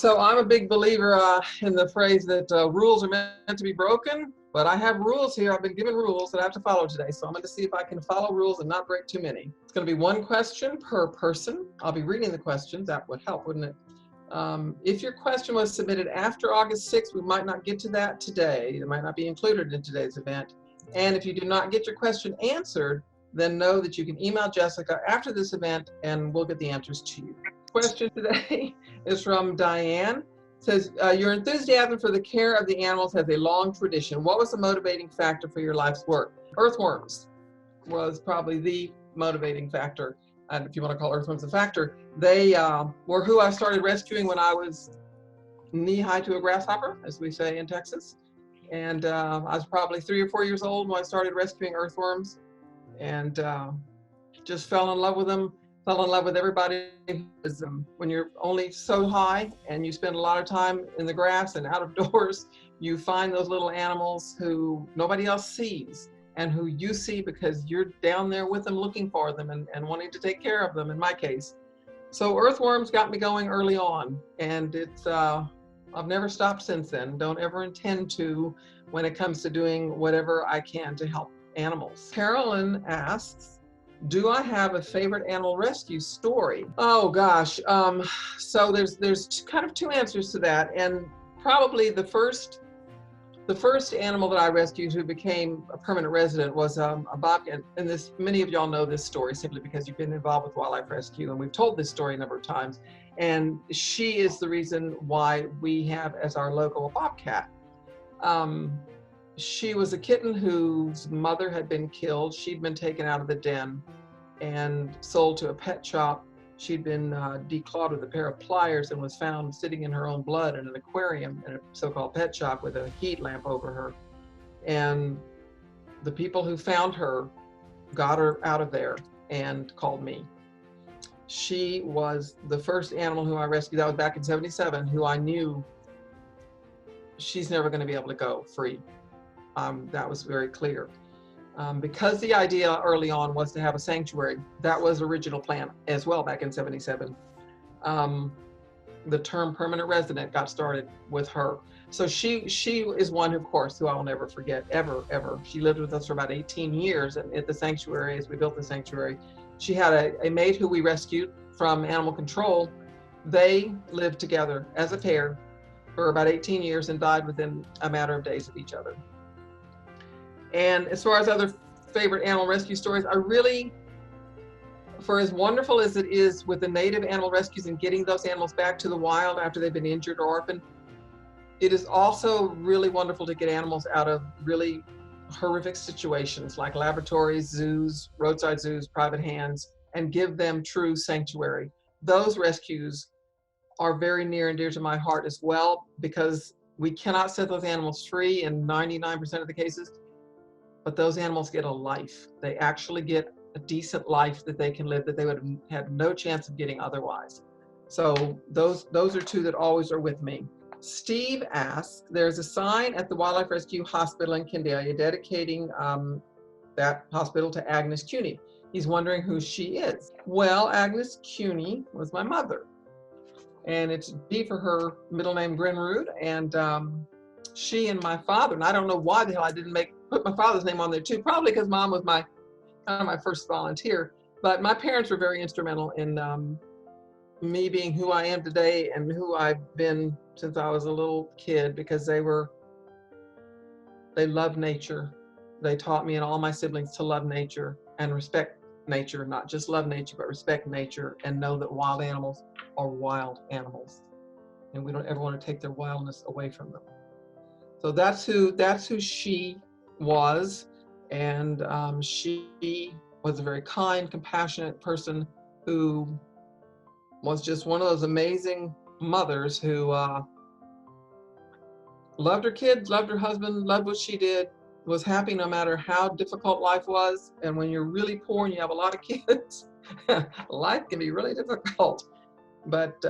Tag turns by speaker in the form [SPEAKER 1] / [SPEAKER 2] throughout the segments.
[SPEAKER 1] So I'm a big believer in the phrase that rules are meant to be broken, but I have rules here. I've been given rules that I have to follow today. So I'm going to see if I can follow rules and not break too many. It's going to be one question per person. I'll be reading the questions. That would help, wouldn't it? If your question was submitted after August 6th, we might not get to that today. It might not be included in today's event. And if you do not get your question answered, then know that you can email Jessica after this event and we'll get the answers to you. Question today is from Diane. It says, your enthusiasm for the care of the animals has a long tradition. What was the motivating factor for your life's work? Earthworms was probably the motivating factor. And if you want to call earthworms a factor, they were who I started rescuing when I was knee-high to a grasshopper, as we say in Texas. And I was probably 3 or 4 years old when I started rescuing earthworms, and just fell in love with them, fell in love with everybody. When you're only so high and you spend a lot of time in the grass and out of doors, you find those little animals who nobody else sees, and who you see because you're down there with them looking for them and wanting to take care of them, in my case. So earthworms got me going early on, and it's I've never stopped since then. Don't ever intend to when it comes to doing whatever I can to help animals. Carolyn asks, do I have a favorite animal rescue story? Oh gosh, so there's kind of two answers to that, and probably the first animal that I rescued who became a permanent resident was a bobcat. And this, many of y'all know this story simply because you've been involved with wildlife rescue, and we've told this story a number of times. And she is the reason why we have as our logo a bobcat. She was a kitten whose mother had been killed. She'd been taken out of the den and sold to a pet shop. She'd been declawed with a pair of pliers and was found sitting in her own blood in an aquarium in a so-called pet shop with a heat lamp over her. And the people who found her got her out of there and called me. She was the first animal who I rescued. That was back in '77, who I knew she's never going to be able to go free. That was very clear. Because the idea early on was to have a sanctuary. That was the original plan as well back in '77. The term permanent resident got started with her. So she is one, of course, who I will never forget, ever, ever. She lived with us for about 18 years at the sanctuary as we built the sanctuary. She had a mate who we rescued from animal control. They lived together as a pair for about 18 years and died within a matter of days of each other. And as far as other favorite animal rescue stories, I really, for as wonderful as it is with the native animal rescues and getting those animals back to the wild after they've been injured or orphaned, it is also really wonderful to get animals out of really horrific situations like laboratories, zoos, roadside zoos, private hands, and give them true sanctuary. Those rescues are very near and dear to my heart as well, because we cannot set those animals free in 99% of the cases. But those animals get a life. They actually get a decent life that they can live that they would have had no chance of getting otherwise. So those are two that always are with me. Steve asks, there's a sign at the Wildlife Rescue Hospital in Kendalia dedicating that hospital to Agnes Cuny. He's wondering who she is. Well, Agnes Cuny was my mother. And it's D for her middle name, Grinrud. And she and my father, and I don't know why the hell I didn't put my father's name on there too, probably because mom was my first volunteer, but my parents were very instrumental in me being who I am today and who I've been since I was a little kid, because they loved nature. They taught me and all my siblings to love nature and respect nature, not just love nature, but respect nature and know that wild animals are wild animals. And we don't ever want to take their wildness away from them. So that's who she was, and she was a very kind, compassionate person who was just one of those amazing mothers who loved her kids, loved her husband, loved what she did, was happy no matter how difficult life was. And when you're really poor and you have a lot of kids, life can be really difficult. But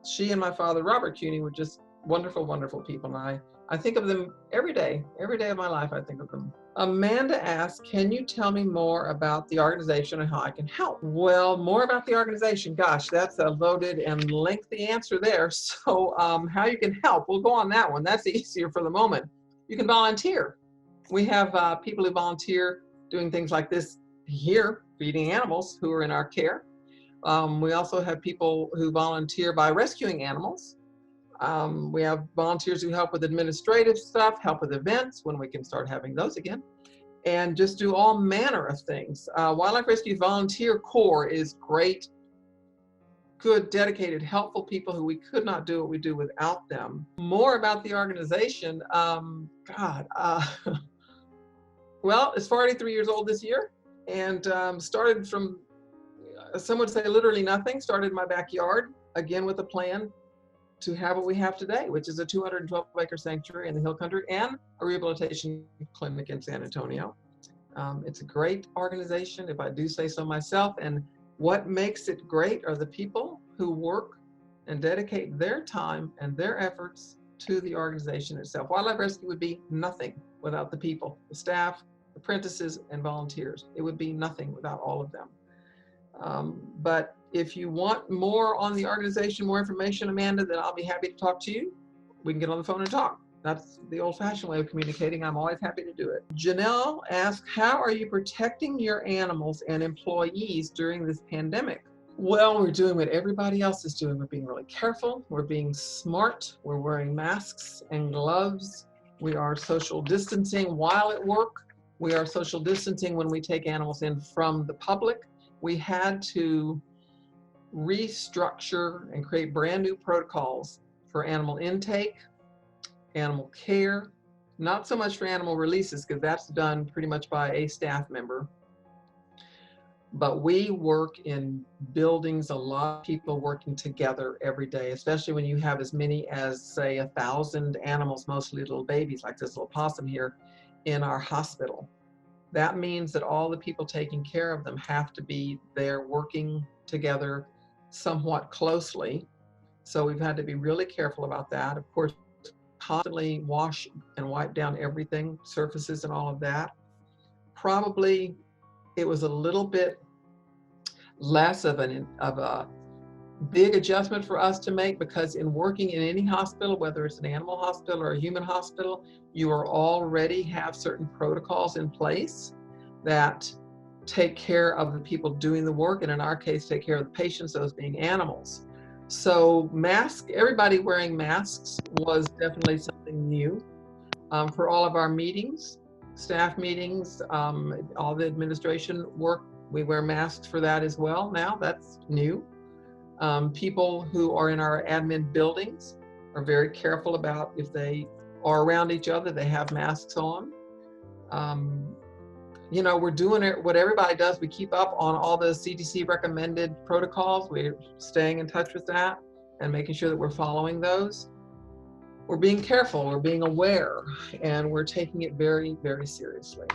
[SPEAKER 1] she and my father, Robert Cuny, were just wonderful, wonderful people, and I think of them every day of my life. I think of them. Amanda asks, can you tell me more about the organization and how I can help? Well, more about the organization. Gosh, that's a loaded and lengthy answer there. So how you can help, we'll go on that one. That's easier for the moment. You can volunteer. We have people who volunteer doing things like this here, feeding animals who are in our care. We also have people who volunteer by rescuing animals. We have volunteers who help with administrative stuff, help with events when we can start having those again, and just do all manner of things. Wildlife Rescue Volunteer Corps is great, good, dedicated, helpful people who we could not do what we do without them. More about the organization, well, it's 43 years old this year, and started from, some would say literally nothing, started in my backyard, again with a plan to have what we have today, which is a 212-acre sanctuary in the Hill Country and a rehabilitation clinic in San Antonio. It's a great organization, if I do say so myself, and what makes it great are the people who work and dedicate their time and their efforts to the organization itself. Wildlife Rescue would be nothing without the people, the staff, apprentices, and volunteers. It would be nothing without all of them. But if you want more on the organization, more information, Amanda, then I'll be happy to talk to you. We can get on the phone and talk. That's the old-fashioned way of communicating. I'm always happy to do it. Janelle asks, how are you protecting your animals and employees during this pandemic? Well, we're doing what everybody else is doing. We're being really careful. We're being smart. We're wearing masks and gloves. We are social distancing while at work. We are social distancing when we take animals in from the public. We had to restructure and create brand new protocols for animal intake, animal care, not so much for animal releases, because that's done pretty much by a staff member. But we work in buildings, a lot of people working together every day, especially when you have as many as, say, 1,000 animals, mostly little babies, like this little possum here, in our hospital. That means that all the people taking care of them have to be there working together somewhat closely. So we've had to be really careful about that. Of course, constantly wash and wipe down everything, surfaces and all of that. Probably it was a little bit less of a big adjustment for us to make, because in working in any hospital, whether it's an animal hospital or a human hospital, you are already have certain protocols in place that take care of the people doing the work, and in our case, take care of the patients, those being animals. So everybody wearing masks was definitely something new for all of our meetings, staff meetings, all the administration work. We wear masks for that as well now. That's new. People who are in our admin buildings are very careful about, if they are around each other, they have masks on. You know, we're doing what everybody does. We keep up on all the CDC recommended protocols. We're staying in touch with that and making sure that we're following those. We're being careful, we're being aware, and we're taking it very, very seriously.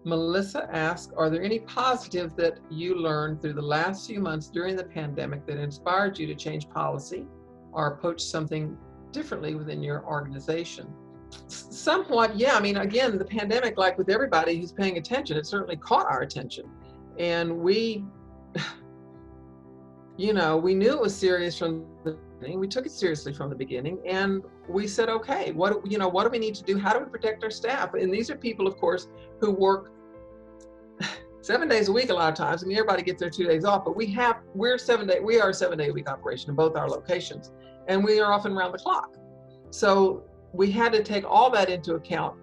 [SPEAKER 1] Melissa asks, are there any positives that you learned through the last few months during the pandemic that inspired you to change policy or approach something differently within your organization? Somewhat, yeah. I mean, again, the pandemic, like with everybody who's paying attention, it certainly caught our attention. And we, you know, we knew it was serious from the beginning. We took it seriously from the beginning, and we said, okay, what do we need to do? How do we protect our staff? And these are people, of course, who work 7 days a week a lot of times. I mean, everybody gets their 2 days off, but we are a 7-day-a-week operation in both our locations, and we are often around the clock. So we had to take all that into account.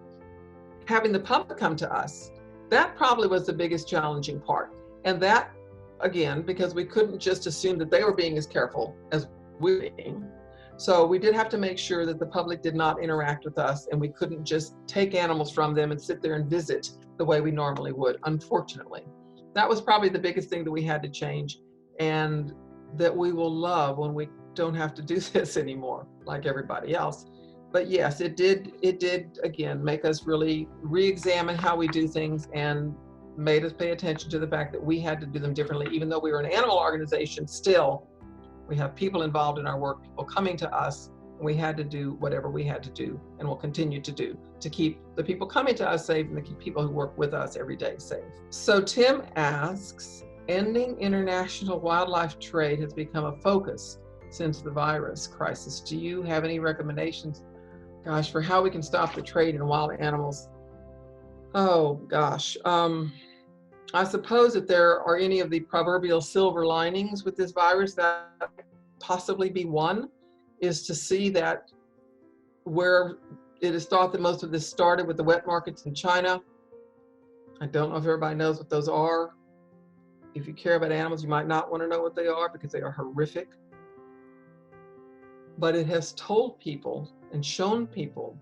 [SPEAKER 1] Having the public come to us, that probably was the biggest challenging part. And that, again, because we couldn't just assume that they were being as careful as we were being. So we did have to make sure that the public did not interact with us, and we couldn't just take animals from them and sit there and visit the way we normally would, unfortunately. That was probably the biggest thing that we had to change, and that we will love when we don't have to do this anymore, like everybody else. But yes, it did again make us really re-examine how we do things, and made us pay attention to the fact that we had to do them differently. Even though we were an animal organization, still we have people involved in our work, people coming to us We had to do whatever we had to do and will continue to do to keep the people coming to us safe and the people who work with us every day safe. So Tim asks, ending international wildlife trade has become a focus since the virus crisis. Do you have any recommendations, gosh, for how we can stop the trade in wild animals? Oh gosh, I suppose if there are any of the proverbial silver linings with this virus, that possibly be one, is to see that where it is thought that most of this started with the wet markets in China. I don't know if everybody knows what those are. If you care about animals, you might not want to know what they are because they are horrific. But it has told people and shown people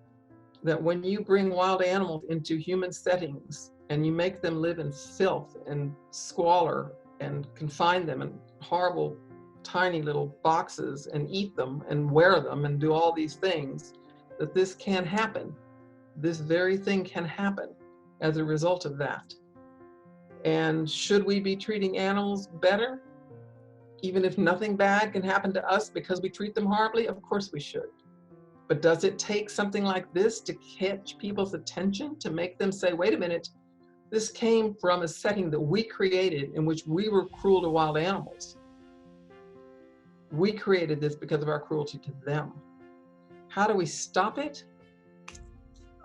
[SPEAKER 1] that when you bring wild animals into human settings and you make them live in filth and squalor and confine them in horrible tiny little boxes and eat them and wear them and do all these things, that this can happen. This very thing can happen as a result of that. And should we be treating animals better, even if nothing bad can happen to us because we treat them horribly? Of course we should. But does it take something like this to catch people's attention, to make them say, wait a minute, this came from a setting that we created in which we were cruel to wild animals. We created this because of our cruelty to them. How do we stop it?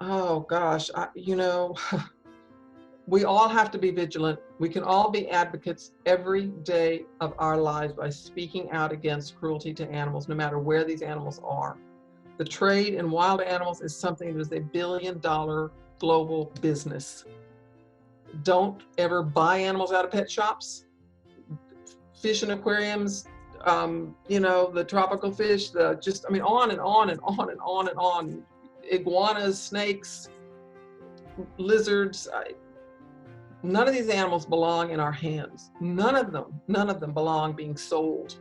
[SPEAKER 1] Oh gosh, we all have to be vigilant. We can all be advocates every day of our lives by speaking out against cruelty to animals, no matter where these animals are. The trade in wild animals is something that is a billion-dollar global business. Don't ever buy animals out of pet shops. Fish in aquariums, the tropical fish, on and on and on and on and on. Iguanas, snakes, lizards. None of these animals belong in our hands. None of them belong being sold.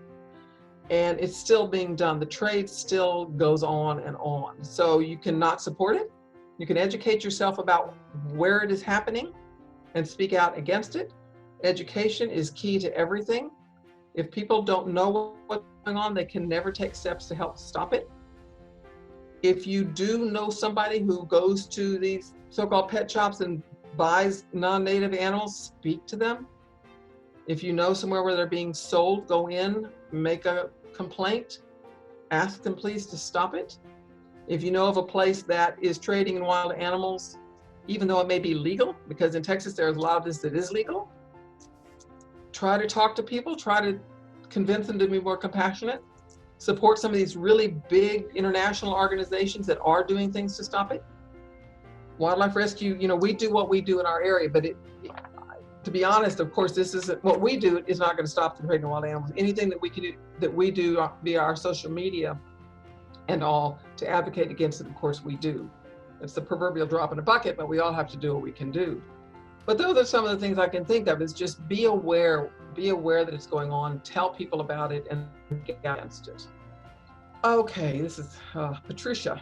[SPEAKER 1] And it's still being done. The trade still goes on and on. So you cannot support it. You can educate yourself about where it is happening and speak out against it. Education is key to everything. If people don't know what's going on, they can never take steps to help stop it. If you do know somebody who goes to these so-called pet shops and buys non-native animals, speak to them. If you know somewhere where they're being sold, go in, make a complaint, ask them please to stop it. If you know of a place that is trading in wild animals, even though it may be legal, because in Texas there's a lot of this that is legal, try to talk to people, try to convince them to be more compassionate, support some of these really big international organizations that are doing things to stop it. Wildlife rescue, we do what we do in our area, but to be honest, of course, this isn't what we do is not going to stop the trade in wild animals. Anything that we do via our social media and all to advocate against it, of course we do. It's the proverbial drop in a bucket, but we all have to do what we can do. But those are some of the things I can think of, is just be aware that it's going on, tell people about it, and get against it. Okay, this is Patricia.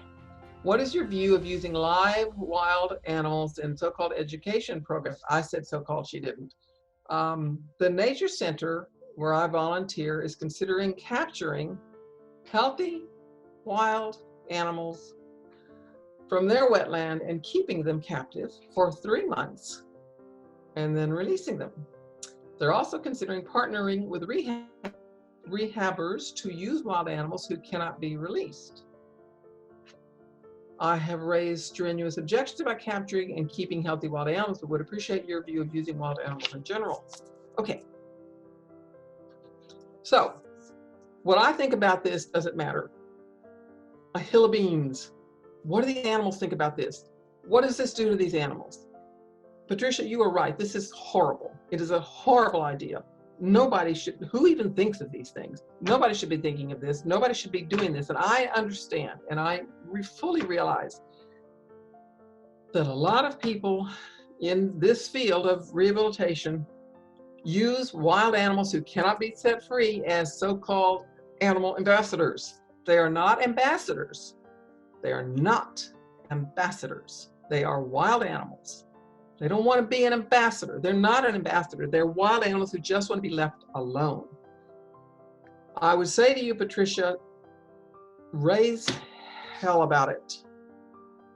[SPEAKER 1] What is your view of using live wild animals in so-called education programs? I said so-called, she didn't. The Nature Center, where I volunteer, is considering capturing healthy wild animals from their wetland and keeping them captive for 3 months and then releasing them. They're also considering partnering with rehabbers to use wild animals who cannot be released. I have raised strenuous objections about capturing and keeping healthy wild animals, but would appreciate your view of using wild animals in general. Okay. So, what I think about this doesn't matter. A hill of beans. What do the animals think about this? What does this do to these animals? Patricia, you are right. This is horrible. It is a horrible idea. Nobody should, who even thinks of these things? Nobody should be thinking of this. Nobody should be doing this. And I understand, and I fully realize that a lot of people in this field of rehabilitation use wild animals who cannot be set free as so-called animal ambassadors. They are not ambassadors. They are not ambassadors. They are wild animals. They don't want to be an ambassador. They're not an ambassador. They're wild animals who just want to be left alone. I would say to you, Patricia, raise hell about it.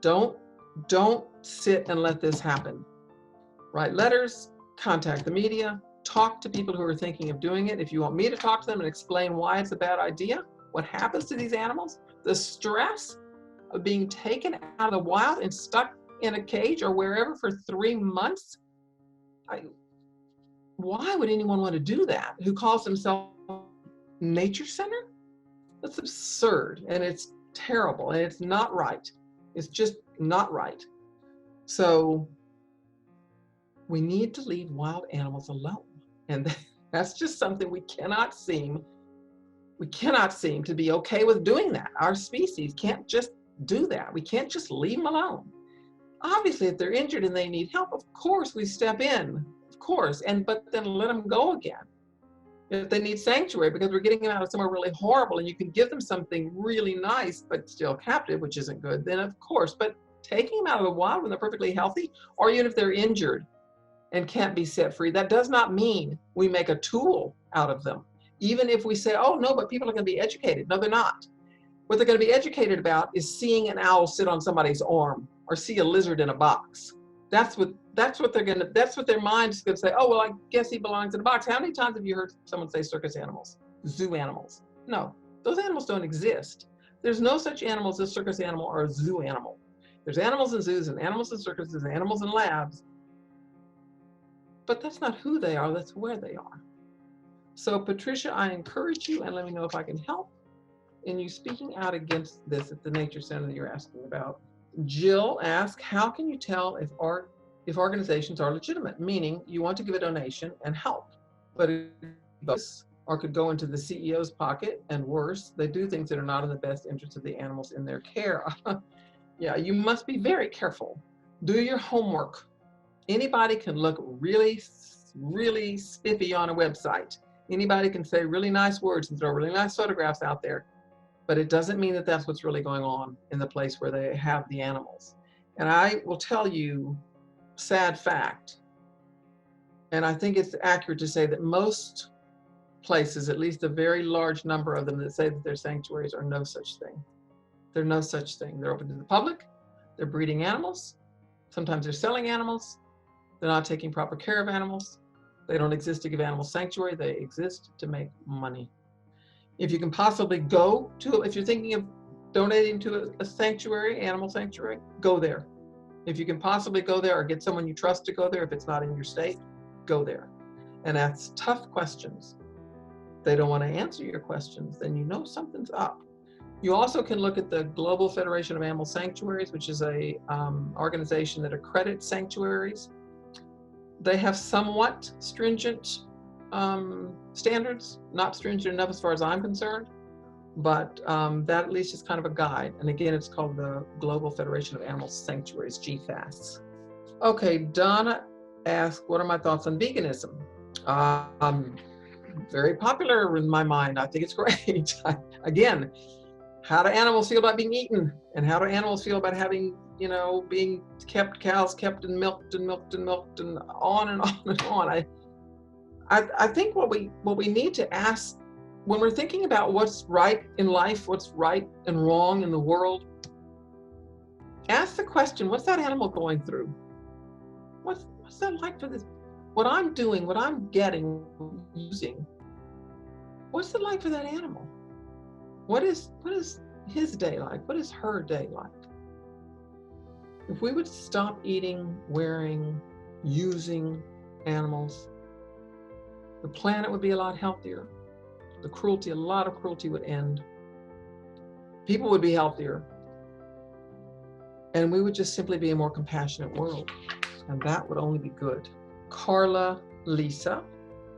[SPEAKER 1] Don't sit and let this happen. Write letters, contact the media, talk to people who are thinking of doing it. If you want me to talk to them and explain why it's a bad idea, what happens to these animals, the stress of being taken out of the wild and stuck in a cage or wherever for 3 months. Why would anyone want to do that who calls themselves nature center? That's absurd, and it's terrible, and it's not right. It's just not right. So we need to leave wild animals alone. And that's just something we cannot seem to be okay with doing that. Our species can't just do that. We can't just leave them alone. Obviously, if they're injured and they need help, of course we step in, of course, but then let them go again. If they need sanctuary because we're getting them out of somewhere really horrible and you can give them something really nice but still captive, which isn't good, then of course. But taking them out of the wild when they're perfectly healthy, or even if they're injured and can't be set free, that does not mean we make a tool out of them. Even if we say, oh no, but people are going to be educated. No, they're not. What they're going to be educated about is seeing an owl sit on somebody's arm or see a lizard in a box. That's what their mind's going to say. Oh, well, I guess he belongs in a box. How many times have you heard someone say circus animals, zoo animals? No, those animals don't exist. There's no such animals as a circus animal or a zoo animal. There's animals in zoos and animals in circuses and animals in labs. But that's not who they are, that's where they are. So Patricia, I encourage you, and let me know if I can help in you speaking out against this at the Nature Center that you're asking about. Jill asks, how can you tell if organizations are legitimate? Meaning you want to give a donation and help, but or could go into the CEO's pocket, and worse, they do things that are not in the best interest of the animals in their care. Yeah, you must be very careful. Do your homework. Anybody can look really, really spiffy on a website. Anybody can say really nice words and throw really nice photographs out there, but it doesn't mean that that's what's really going on in the place where they have the animals. And I will tell you, sad fact, and I think it's accurate to say that most places, at least a very large number of them that say that they're sanctuaries, are no such thing. They're no such thing. They're open to the public. They're breeding animals. Sometimes they're selling animals. They're not taking proper care of animals. They don't exist to give animals sanctuary. They exist to make money. If you can possibly go to, if you're thinking of donating to a sanctuary, animal sanctuary, go there. If you can possibly go there or get someone you trust to go there, if it's not in your state, go there. And ask tough questions. If they don't want to answer your questions, then you know something's up. You also can look at the Global Federation of Animal Sanctuaries, which is a organization that accredits sanctuaries. They have somewhat stringent standards, not stringent enough as far as I'm concerned, but that at least is kind of a guide. And again, it's called the Global Federation of Animal Sanctuaries, GFAS. Okay, Donna asked, what are my thoughts on veganism? Very popular in my mind. I think it's great. Again, how do animals feel about being eaten? And how do animals feel about having, being kept, cows kept and milked and milked and milked and on and on and on. I think what we need to ask when we're thinking about what's right in life, what's right and wrong in the world, ask the question, what's that animal going through? What's that like for this? What I'm doing, what I'm getting, using, what's it like for that animal? What is his day like? What is her day like? If we would stop eating, wearing, using animals, the planet would be a lot healthier. The cruelty, a lot of cruelty would end. People would be healthier. And we would just simply be a more compassionate world. And that would only be good. Carla Lisa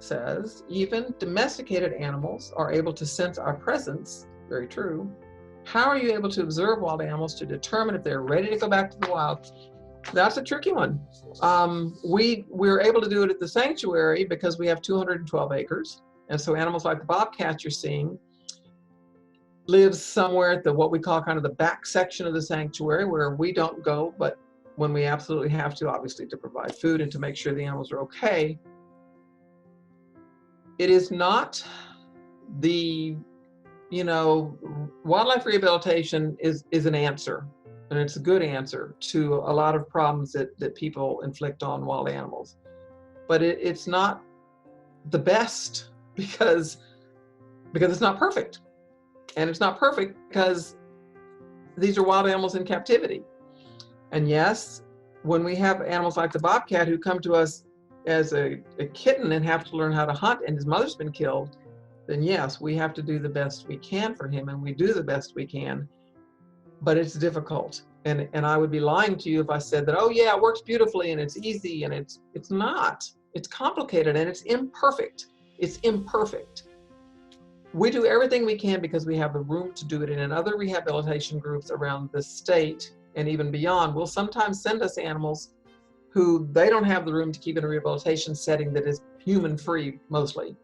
[SPEAKER 1] says, even domesticated animals are able to sense our presence. Very true. How are you able to observe wild animals to determine if they're ready to go back to the wild? That's a tricky one. We're able to do it at the sanctuary because we have 212 acres. And so animals like the bobcat you're seeing lives somewhere at what we call kind of the back section of the sanctuary where we don't go, but when we absolutely have to, obviously to provide food and to make sure the animals are okay. It is not the you know, wildlife rehabilitation is an answer, and it's a good answer to a lot of problems that people inflict on wild animals. But it's not the best because it's not perfect. And it's not perfect because these are wild animals in captivity. And yes, when we have animals like the bobcat who come to us as a kitten and have to learn how to hunt and his mother's been killed, then yes, we have to do the best we can for him, and we do the best we can, but it's difficult. And I would be lying to you if I said that, oh yeah, it works beautifully and it's easy, and it's not. It's complicated and it's imperfect. It's imperfect. We do everything we can because we have the room to do it. And in other rehabilitation groups around the state and even beyond will sometimes send us animals who they don't have the room to keep in a rehabilitation setting that is human-free mostly.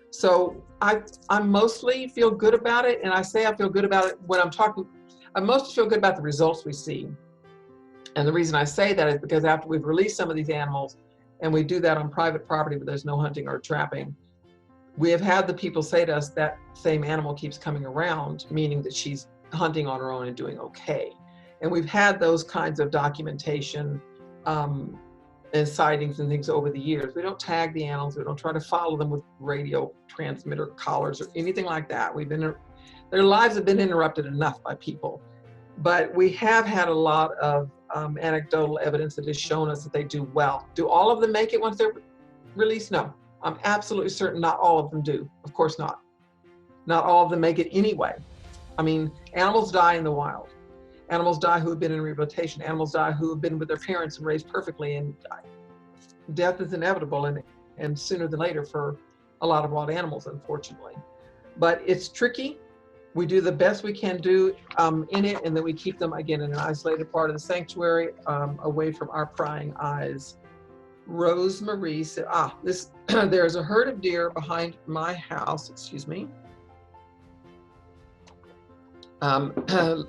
[SPEAKER 1] So I mostly feel good about it, and I say I feel good about it when I'm talking, I mostly feel good about the results we see. And the reason I say that is because after we've released some of these animals, and we do that on private property where there's no hunting or trapping, we have had the people say to us that same animal keeps coming around, meaning that she's hunting on her own and doing okay. And we've had those kinds of documentation and sightings and things over the years. We don't tag the animals. We don't try to follow them with radio transmitter collars or anything like that. Their lives have been interrupted enough by people. But we have had a lot of anecdotal evidence that has shown us that they do well. Do all of them make it once they're released? No. I'm absolutely certain not all of them do. Of course not. Not all of them make it anyway. I mean, animals die in the wild. Animals die who have been in rehabilitation. Animals die who have been with their parents and raised perfectly, and death is inevitable and sooner than later for a lot of wild animals, unfortunately. But it's tricky. We do the best we can do in it, and then we keep them, again, in an isolated part of the sanctuary, away from our prying eyes. Rosemary said, there's a herd of deer behind my house, excuse me, that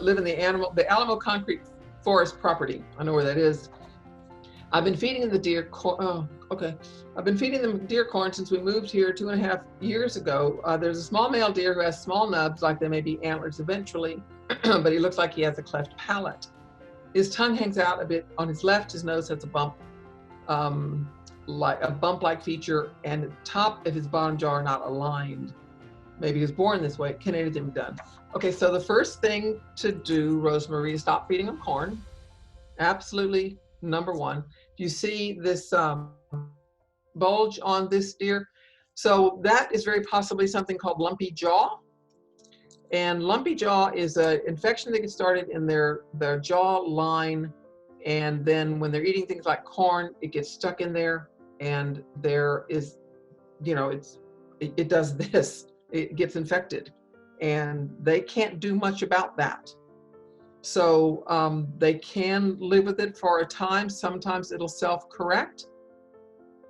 [SPEAKER 1] live in the Alamo Concrete Forest property. I know where that is. I've been feeding the deer corn. I've been feeding them deer corn since we moved here 2.5 years ago. There's a small male deer who has small nubs, like they may be antlers eventually, but he looks like he has a cleft palate. His tongue hangs out a bit on his left. His nose has a bump, like a bump-like feature, and the top of his bottom jaw are not aligned. Maybe he was born this way. Can anything be done? Okay, so the first thing to do, Rosemary, is stop feeding him corn. Absolutely, number one. You see this bulge on this deer? So that is very possibly something called lumpy jaw. And lumpy jaw is an infection that gets started in their jaw line. And then when they're eating things like corn, it gets stuck in there, and there is, it does this. It gets infected, and they can't do much about that. So they can live with it for a time. Sometimes it'll self-correct,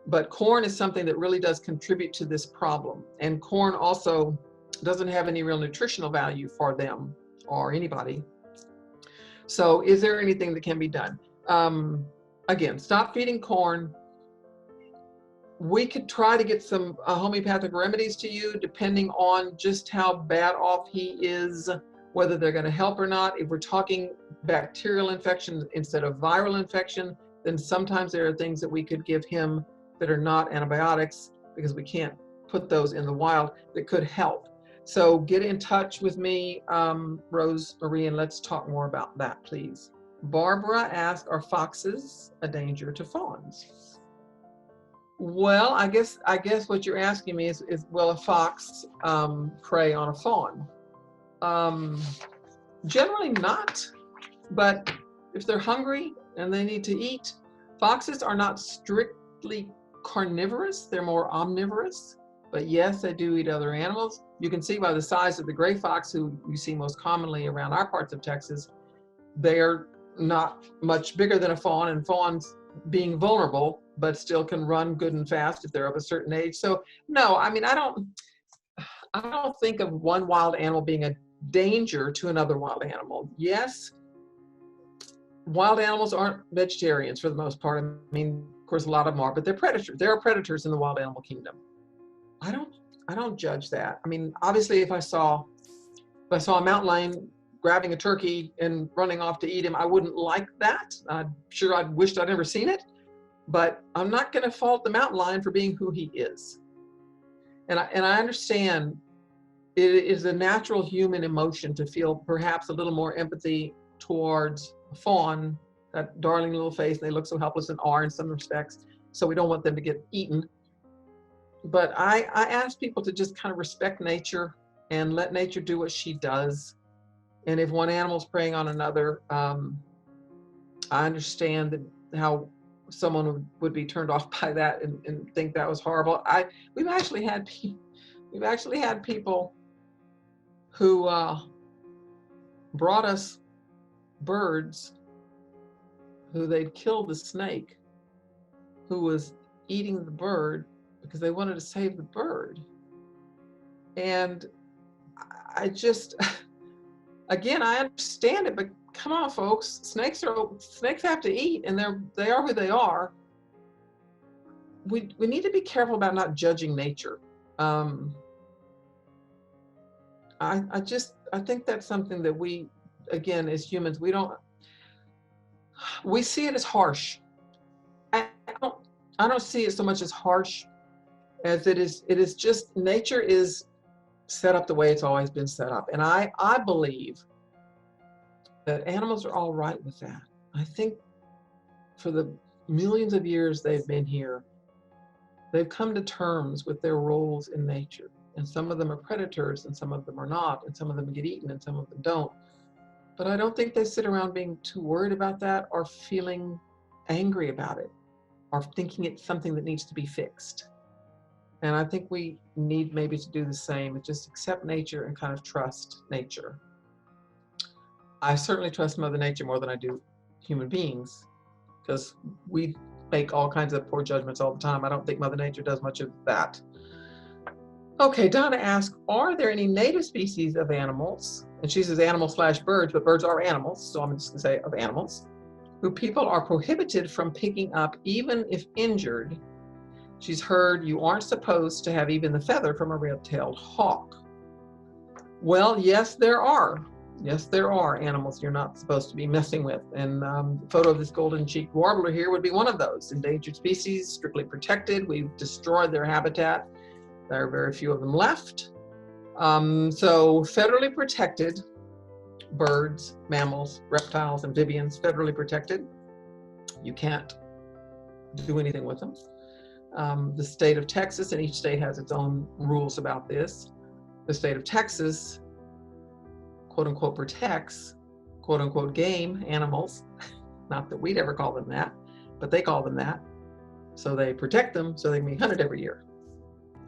[SPEAKER 1] but corn is something that really does contribute to this problem. And corn also doesn't have any real nutritional value for them or anybody. So is there anything that can be done? Again, stop feeding corn. We could try to get some homeopathic remedies to you, depending on just how bad off he is, whether they're going to help or not. If we're talking bacterial infection instead of viral infection, then sometimes there are things that we could give him that are not antibiotics, because we can't put those in the wild, that could help. So get in touch with me, Rosemary, and let's talk more about that, please. Barbara asked, are foxes a danger to fawns? Well, I guess what you're asking me is will a fox prey on a fawn? Generally not, but if they're hungry and they need to eat, foxes are not strictly carnivorous, they're more omnivorous, but yes, they do eat other animals. You can see by the size of the gray fox, who you see most commonly around our parts of Texas, they're not much bigger than a fawn, and fawns, being vulnerable, but still can run good and fast if they're of a certain age. So no, I mean, I don't think of one wild animal being a danger to another wild animal. Yes, wild animals aren't vegetarians for the most part. I mean, of course, a lot of them are, but they're predators. There are predators in the wild animal kingdom. I I don't judge that. I mean, obviously, if I saw a mountain lion grabbing a turkey and running off to eat him, I wouldn't like that. I'm sure I'd wished I'd never seen it, but I'm not going to fault the mountain lion for being who he is. And I understand it is a natural human emotion to feel perhaps a little more empathy towards a fawn, that darling little face. They look so helpless and are in some respects, so we don't want them to get eaten. But I ask people to just kind of respect nature and let nature do what she does. And if one animal's preying on another, I understand that how someone would be turned off by that and think that was horrible. We've actually had people who brought us birds who they'd killed the snake who was eating the bird because they wanted to save the bird. And I just, again, I understand it, but come on, folks. Snakes have to eat, and they are who they are. We need to be careful about not judging nature. I think that's something that we, again, as humans, we see it as harsh. I don't see it so much as harsh as it is just, nature is set up the way it's always been set up. And I believe that animals are all right with that. I think for the millions of years they've been here, they've come to terms with their roles in nature. And some of them are predators and some of them are not, and some of them get eaten and some of them don't. But I don't think they sit around being too worried about that or feeling angry about it or thinking it's something that needs to be fixed. And I think we need maybe to do the same, just accept nature and kind of trust nature. I certainly trust Mother Nature more than I do human beings, because we make all kinds of poor judgments all the time. I don't think Mother Nature does much of that. Okay, Donna asks, are there any native species of animals, and she says animal/birds, but birds are animals, so I'm just gonna say of animals, who people are prohibited from picking up even if injured? She's heard you aren't supposed to have even the feather from a red-tailed hawk. Well, yes, there are. Yes, there are animals you're not supposed to be messing with. And the photo of this golden-cheeked warbler here would be one of those. Endangered species, strictly protected. We've destroyed their habitat. There are very few of them left. So federally protected birds, mammals, reptiles, amphibians, federally protected. You can't do anything with them. The state of Texas, and each state has its own rules about this. The state of Texas, quote unquote, protects, quote unquote, game animals. Not that we'd ever call them that, but they call them that. So they protect them so they can be hunted every year.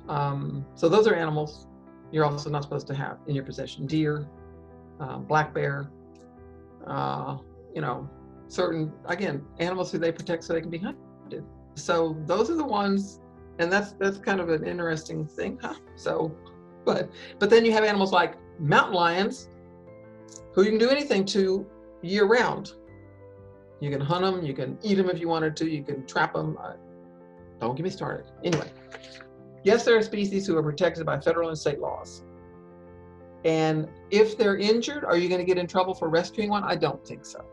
[SPEAKER 1] So those are animals you're also not supposed to have in your possession. Deer, black bear, you know, certain, again, animals who they protect so they can be hunted. So those are the ones, and that's kind of an interesting thing, huh? So, but then you have animals like mountain lions, who you can do anything to year round. You can hunt them, you can eat them if you wanted to, you can trap them. Don't get me started. Anyway, yes, there are species who are protected by federal and state laws. And if they're injured, are you going to get in trouble for rescuing one? I don't think so.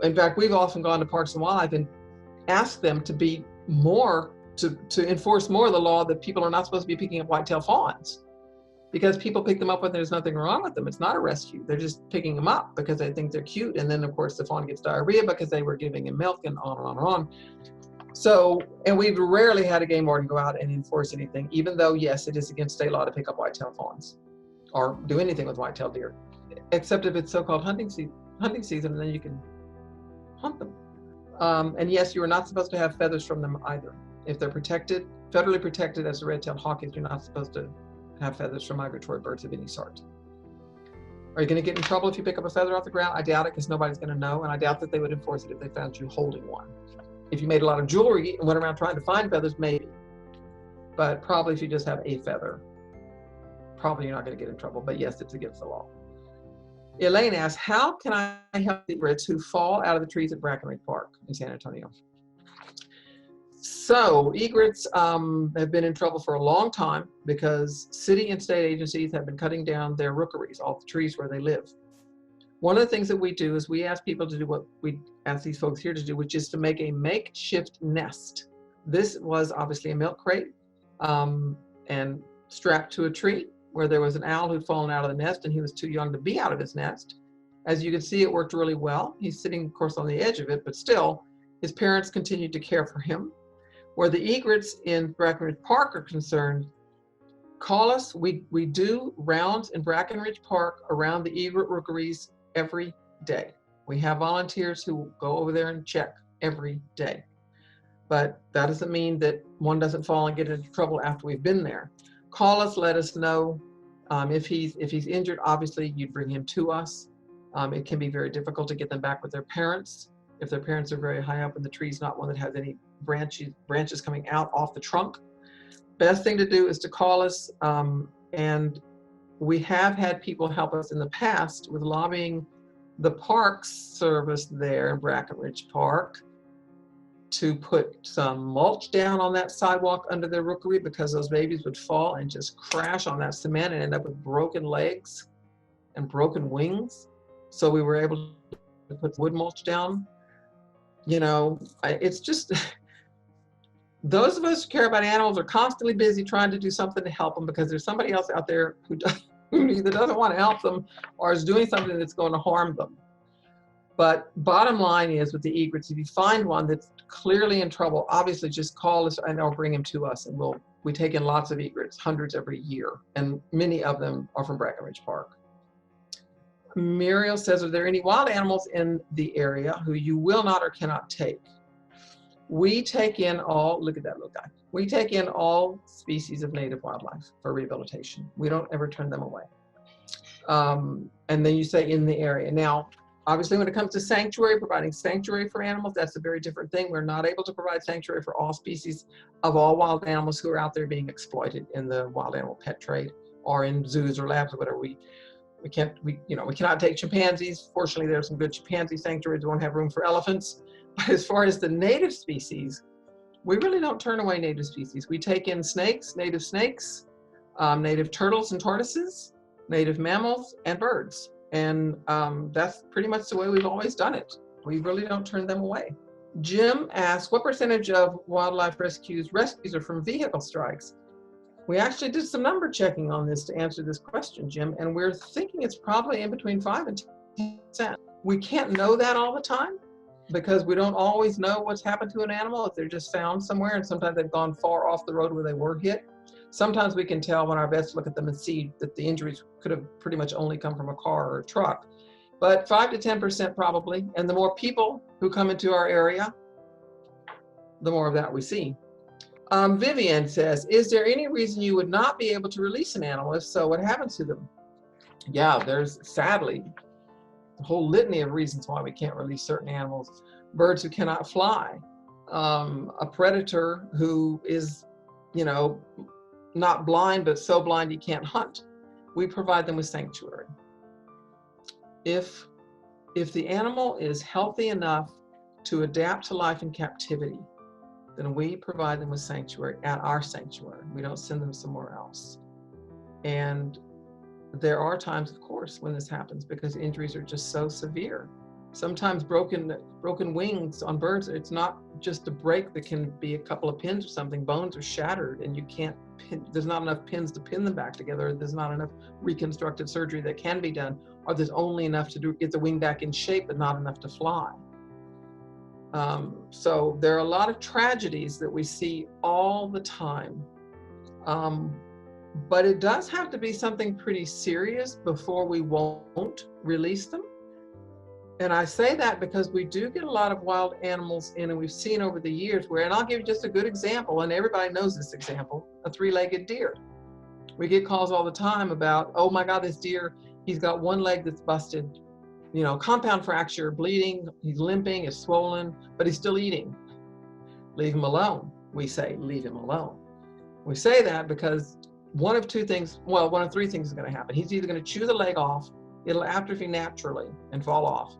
[SPEAKER 1] In fact, we've often gone to Parks and Wildlife and asked them to be more, to enforce more of the law that people are not supposed to be picking up white-tailed fawns. Because people pick them up when there's nothing wrong with them. It's not a rescue. They're just picking them up because they think they're cute. And then, of course, the fawn gets diarrhea because they were giving him milk, and on and on and on. So, and we've rarely had a game warden go out and enforce anything, even though, yes, it is against state law to pick up white-tailed fawns or do anything with white-tailed deer, except if it's so-called hunting season, and then you can hunt them. And yes, you are not supposed to have feathers from them either. If they're protected, federally protected as a red-tailed hawk is, you're not supposed to have feathers from migratory birds of any sort. Are you going to get in trouble if you pick up a feather off the ground? I doubt it, because nobody's going to know, and I doubt that they would enforce it if they found you holding one. If you made a lot of jewelry and went around trying to find feathers, maybe. But probably if you just have a feather, probably you're not going to get in trouble. But yes, it's against the law. Elaine asks, how can I help the egrets who fall out of the trees at Brackenridge Park in San Antonio? So egrets have been in trouble for a long time because city and state agencies have been cutting down their rookeries, all the trees where they live. One of the things that we do is we ask people to do what we ask these folks here to do, which is to make a makeshift nest. This was obviously a milk crate and strapped to a tree where there was an owl who'd fallen out of the nest and he was too young to be out of his nest. As you can see, it worked really well. He's sitting, of course, on the edge of it, but still, his parents continued to care for him. Where the egrets in Brackenridge Park are concerned, call us. We do rounds in Brackenridge Park around the egret rookeries every day. We have volunteers who go over there and check every day. But that doesn't mean that one doesn't fall and get into trouble after we've been there. Call us, let us know. If he's injured, obviously you'd bring him to us. It can be very difficult to get them back with their parents. If their parents are very high up in the trees, not one that has any branches coming out off the trunk. Best thing to do is to call us, and we have had people help us in the past with lobbying the Parks Service there in Brackenridge Park to put some mulch down on that sidewalk under their rookery, because those babies would fall and just crash on that cement and end up with broken legs and broken wings. So we were able to put wood mulch down. You know, it's just, those of us who care about animals are constantly busy trying to do something to help them, because there's somebody else out there who either doesn't want to help them or is doing something that's going to harm them. But bottom line is, with the egrets, if you find one that's clearly in trouble, obviously just call us and or bring him to us, and we take in lots of egrets, hundreds every year, and many of them are from Brackenridge Park. Muriel says, are there any wild animals in the area who you will not or cannot take? We take in all, look at that little guy. We take in all species of native wildlife for rehabilitation. We don't ever turn them away. And then you say in the area. Now, obviously when it comes to sanctuary, providing sanctuary for animals, that's a very different thing. We're not able to provide sanctuary for all species of all wild animals who are out there being exploited in the wild animal pet trade or in zoos or labs or whatever. We cannot take chimpanzees. Fortunately, there's some good chimpanzee sanctuaries. We won't have room for elephants. But as far as the native species, we really don't turn away native species. We take in snakes, native turtles and tortoises, native mammals, and birds. And that's pretty much the way we've always done it. We really don't turn them away. Jim asks, what percentage of wildlife rescues are from vehicle strikes? We actually did some number checking on this to answer this question, Jim, and we're thinking it's probably in between 5 and 10%. We can't know that all the time because we don't always know what's happened to an animal, if they're just found somewhere, and sometimes they've gone far off the road where they were hit. Sometimes we can tell when our vets look at them and see that the injuries could have pretty much only come from a car or a truck. But 5 to 10% probably, and the more people who come into our area, the more of that we see. Vivian says, is there any reason you would not be able to release an animal? If so, what happens to them? Yeah, there's sadly a whole litany of reasons why we can't release certain animals. Birds who cannot fly, a predator who is, not blind, but so blind he can't hunt. We provide them with sanctuary. If the animal is healthy enough to adapt to life in captivity, then we provide them with sanctuary at our sanctuary. We don't send them somewhere else. And there are times, of course, when this happens because injuries are just so severe. Sometimes broken wings on birds, it's not just a break that can be a couple of pins or something. Bones are shattered and you can't pin, there's not enough pins to pin them back together. There's not enough reconstructive surgery that can be done, or there's only enough to get the wing back in shape, but not enough to fly. So there are a lot of tragedies that we see all the time. But it does have to be something pretty serious before we won't release them. And I say that because we do get a lot of wild animals in, and we've seen over the years where, and I'll give you just a good example, and everybody knows this example, a three-legged deer. We get calls all the time about, oh my God, this deer, he's got one leg that's busted, compound fracture, bleeding, he's limping, it's swollen, but he's still eating. Leave him alone. We say, leave him alone. We say that because one of three things is going to happen. He's either going to chew the leg off, it'll atrophy naturally and fall off,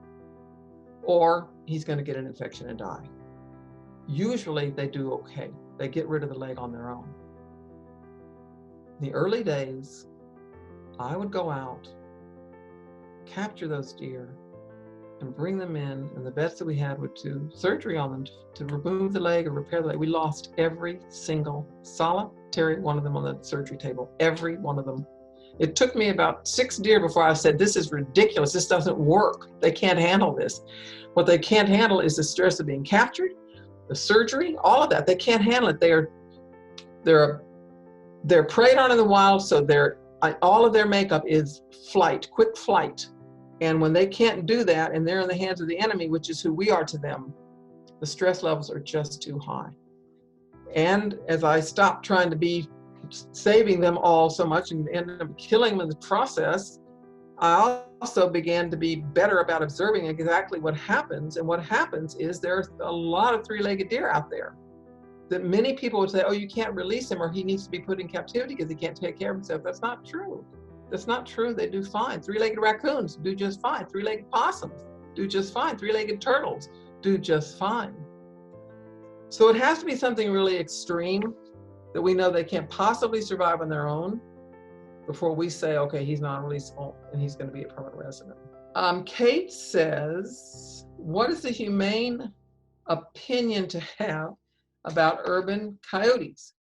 [SPEAKER 1] or he's going to get an infection and die. Usually they do okay. They get rid of the leg on their own. In the early days, I would go out, capture those deer, and bring them in, and the vets that we had would do surgery on them to remove the leg or repair the leg. We lost every single solitary one of them on the surgery table, every one of them. It took me about 6 deer before I said, this is ridiculous, this doesn't work. They can't handle this. What they can't handle is the stress of being captured, the surgery, all of that. They can't handle it. They're preyed on in the wild, so all of their makeup is flight, quick flight. And when they can't do that and they're in the hands of the enemy, which is who we are to them, the stress levels are just too high. And as I stopped trying to be saving them all so much and ended up killing them in the process, I also began to be better about observing exactly what happens. And what happens is there's a lot of three-legged deer out there that many people would say, oh, you can't release him or he needs to be put in captivity because he can't take care of himself. That's not true. That's not true. They do fine. Three-legged raccoons do just fine. Three-legged possums do just fine. Three-legged turtles do just fine. So it has to be something really extreme that we know they can't possibly survive on their own before we say, okay, he's non-releasable and he's going to be a permanent resident. Kate says, what is the humane opinion to have about urban coyotes?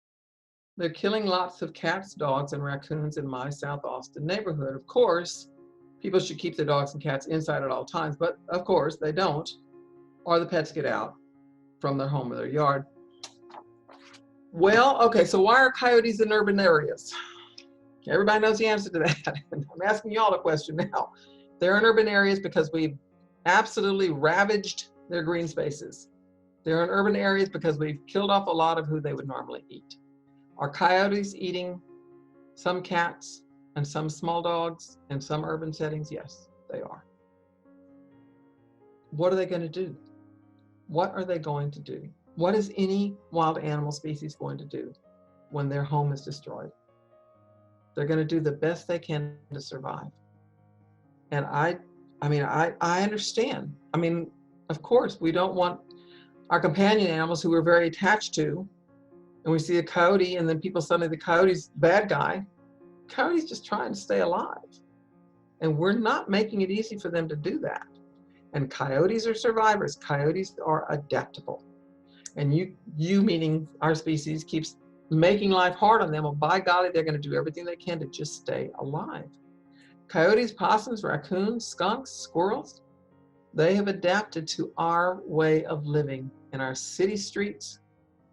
[SPEAKER 1] They're killing lots of cats, dogs, and raccoons in my South Austin neighborhood. Of course, people should keep their dogs and cats inside at all times, but of course they don't, or the pets get out from their home or their yard. Well, okay, so why are coyotes in urban areas? Everybody knows the answer to that. I'm asking y'all a question now. They're in urban areas because we've absolutely ravaged their green spaces. They're in urban areas because we've killed off a lot of who they would normally eat. Are coyotes eating some cats and some small dogs in some urban settings? Yes, they are. What are they going to do? What are they going to do? What is any wild animal species going to do when their home is destroyed? They're going to do the best they can to survive. And I understand. I mean, of course, we don't want our companion animals who we're very attached to, and we see a coyote and then people suddenly, the coyote's bad guy. Coyote's just trying to stay alive. And we're not making it easy for them to do that. And coyotes are survivors. Coyotes are adaptable. And you meaning our species, keeps making life hard on them. Well, by golly, they're going to do everything they can to just stay alive. Coyotes, possums, raccoons, skunks, squirrels, they have adapted to our way of living in our city streets,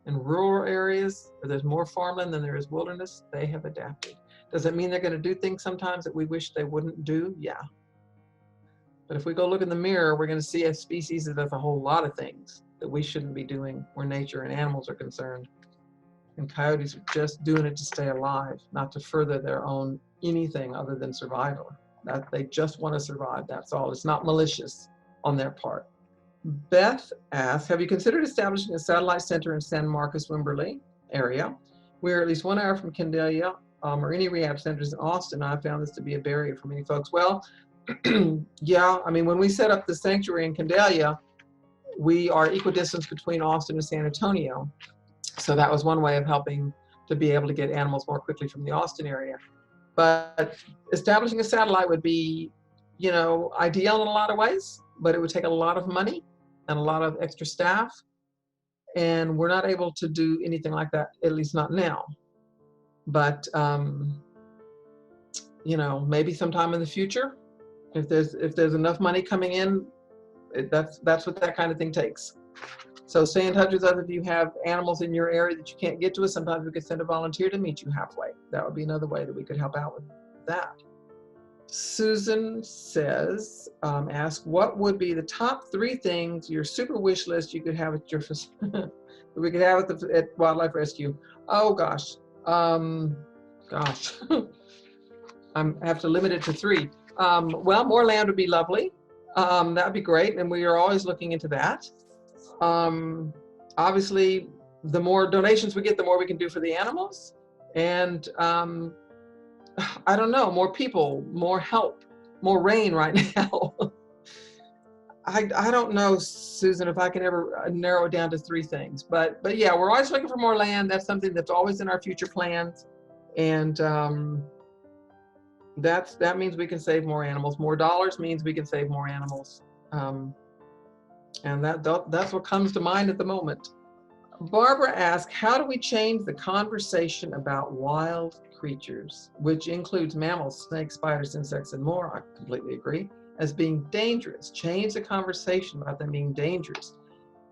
[SPEAKER 1] in rural areas where there's more farmland than there is wilderness. They have adapted. Does it mean they're going to do things sometimes that we wish they wouldn't do? Yeah. But if we go look in the mirror, we're going to see a species that does a whole lot of things that we shouldn't be doing where nature and animals are concerned. And coyotes are just doing it to stay alive, not to further their own anything other than survival. That they just want to survive, that's all. It's not malicious on their part. Beth asks, have you considered establishing a satellite center in San Marcos, Wimberley area? We're at least 1 hour from Kendalia or any rehab centers in Austin. I found this to be a barrier for many folks. Well, yeah, I mean, when we set up the sanctuary in Kendalia, we are equidistant between Austin and San Antonio. So that was one way of helping to be able to get animals more quickly from the Austin area. But establishing a satellite would be, you know, ideal in a lot of ways, but it would take a lot of money and a lot of extra staff. And we're not able to do anything like that, at least not now. But, you know, maybe sometime in the future, if there's enough money coming in, that's what that kind of thing takes. So stay in touch with us if you have animals in your area that you can't get to us. Sometimes we could send a volunteer to meet you halfway. That would be another way that we could help out with that. Susan says, ask, what would be the top 3 things, your super wish list you could have at your that we could have at Wildlife Rescue? Oh gosh, I have to limit it to 3. Well, more land would be lovely. That would be great, and we are always looking into that. Obviously, the more donations we get, the more we can do for the animals. And I don't know, more people, more help, more rain right now. I don't know, Susan, if I can ever narrow it down to 3 things, but yeah, we're always looking for more land. That's something that's always in our future plans. And that means we can save more animals. More dollars means we can save more animals. And that's what comes to mind at the moment. Barbara asked, how do we change the conversation about wild creatures, which includes mammals, snakes, spiders, insects, and more? I completely agree. As being dangerous. Change the conversation about them being dangerous.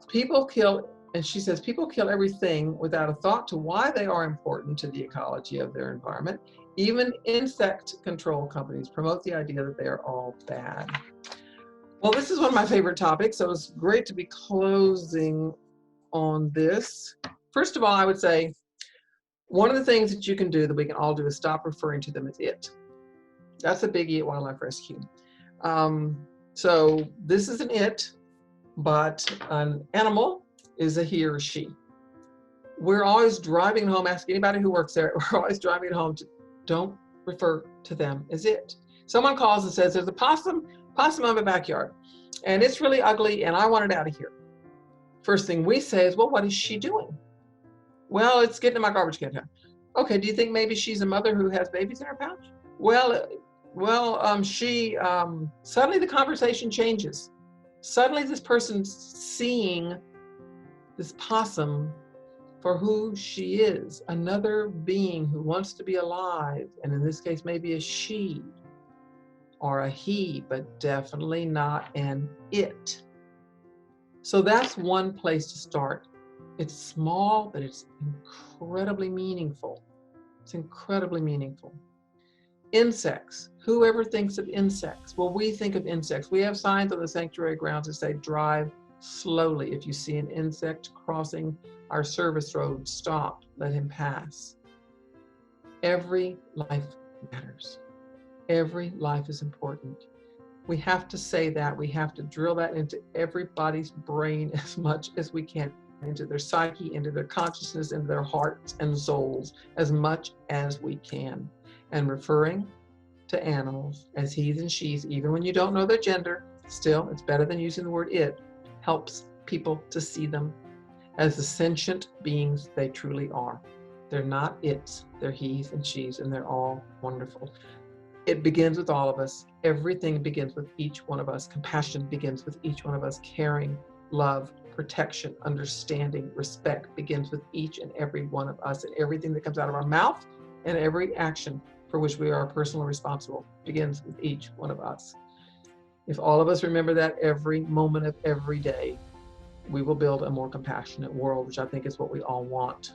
[SPEAKER 1] People kill, and she says, people kill everything without a thought to why they are important to the ecology of their environment. Even insect control companies promote the idea that they are all bad. Well, this is one of my favorite topics, so it's great to be closing on this. First of all, I would say one of the things that you can do that we can all do is stop referring to them as it. That's a biggie at Wildlife Rescue. So this is an it, but an animal is a he or she. We're always driving home, ask anybody who works there, we're always driving home to don't refer to them as it. Someone calls and says, there's a possum in my backyard, and it's really ugly, and I want it out of here. First thing we say is, well, what is she doing? Well, it's getting in my garbage can. Okay, do you think maybe she's a mother who has babies in her pouch? Suddenly the conversation changes. Suddenly this person's seeing this possum for who she is, another being who wants to be alive, and in this case, maybe a she or a he, but definitely not an it. So that's one place to start. It's small, but it's incredibly meaningful. It's incredibly meaningful. Insects. Whoever thinks of insects? Well, we think of insects. We have signs on the sanctuary grounds that say drive slowly. If you see an insect crossing our service road, stop, let him pass. Every life matters. Every life is important. We have to say that. We have to drill that into everybody's brain as much as we can, into their psyche, into their consciousness, into their hearts and souls, as much as we can. And referring to animals as he's and she's, even when you don't know their gender, still, it's better than using the word it, helps people to see them as the sentient beings they truly are. They're not its, they're he's and she's, and they're all wonderful. It begins with all of us. Everything begins with each one of us. Compassion begins with each one of us. Caring, love, protection, understanding, respect begins with each and every one of us. And everything that comes out of our mouth and every action for which we are personally responsible begins with each one of us. If all of us remember that every moment of every day, we will build a more compassionate world, which I think is what we all want.